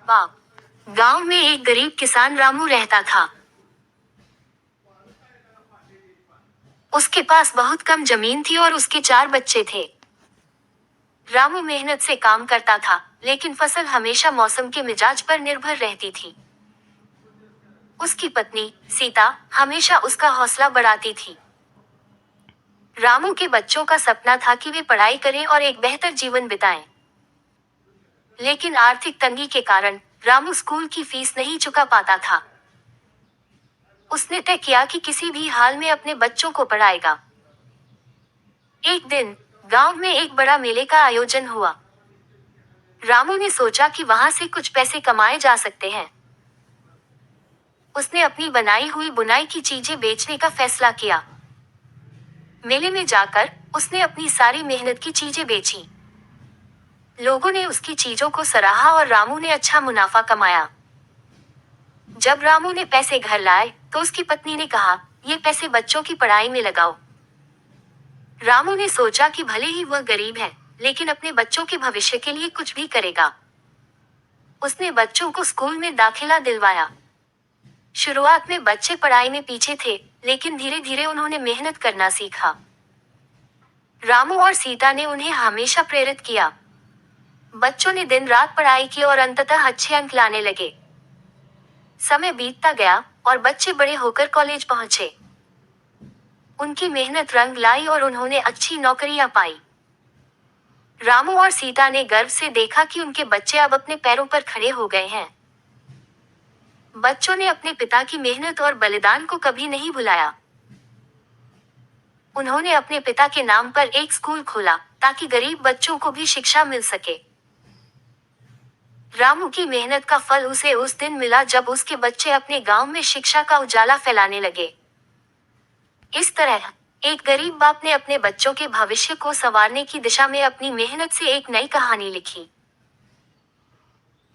बाप। गांव में एक गरीब किसान रामू रहता था। उसके पास बहुत कम जमीन थी और उसके 4 बच्चे थे। रामू मेहनत से काम करता था, लेकिन फसल हमेशा मौसम के मिजाज पर निर्भर रहती थी। उसकी पत्नी सीता हमेशा उसका हौसला बढ़ाती थी। रामू के बच्चों का सपना था कि वे पढ़ाई करें और एक बेहतर जीवन बिताएं। लेकिन आर्थिक तंगी के कारण रामू स्कूल की फीस नहीं चुका पाता था। उसने तय किया कि किसी भी हाल में अपने बच्चों को पढ़ाएगा। एक दिन गांव में एक बड़ा मेले का आयोजन हुआ। रामू ने सोचा कि वहां से कुछ पैसे कमाए जा सकते हैं। उसने अपनी बनाई हुई बुनाई की चीजें बेचने का फैसला किया। मेले में जाकर उसने अपनी सारी मेहनत की चीजें बेची। लोगों ने उसकी चीजों को सराहा और रामू ने अच्छा मुनाफा कमाया। जब रामू ने पैसे घर लाए तो उसकी पत्नी ने कहा, ये पैसे बच्चों की पढ़ाई में लगाओ। रामू ने सोचा कि भले ही वह गरीब है, लेकिन अपने बच्चों के भविष्य के लिए कुछ भी करेगा। उसने बच्चों को स्कूल में दाखिला दिलवाया। शुरुआत में बच्चे पढ़ाई में पीछे थे, लेकिन धीरे धीरे उन्होंने मेहनत करना सीखा। रामू और सीता ने उन्हें हमेशा प्रेरित किया। बच्चों ने दिन रात पढ़ाई की और अंततः अच्छे अंक लाने लगे। समय बीतता गया और बच्चे बड़े होकर कॉलेज पहुंचे। उनकी मेहनत रंग लाई और उन्होंने अच्छी नौकरियां पाई। रामू और सीता ने गर्व से देखा कि उनके बच्चे अब अपने पैरों पर खड़े हो गए हैं। बच्चों ने अपने पिता की मेहनत और बलिदान को कभी नहीं भुलाया। उन्होंने अपने पिता के नाम पर एक स्कूल खोला ताकि गरीब बच्चों को भी शिक्षा मिल सके। रामू की मेहनत का फल उसे उस दिन मिला जब उसके बच्चे अपने गांव में शिक्षा का उजाला फैलाने लगे। इस तरह एक गरीब बाप ने अपने बच्चों के भविष्य को संवारने की दिशा में अपनी मेहनत से एक नई कहानी लिखी।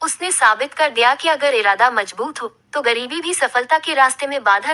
उसने साबित कर दिया कि अगर इरादा मजबूत हो तो गरीबी भी सफलता के रास्ते में बाधा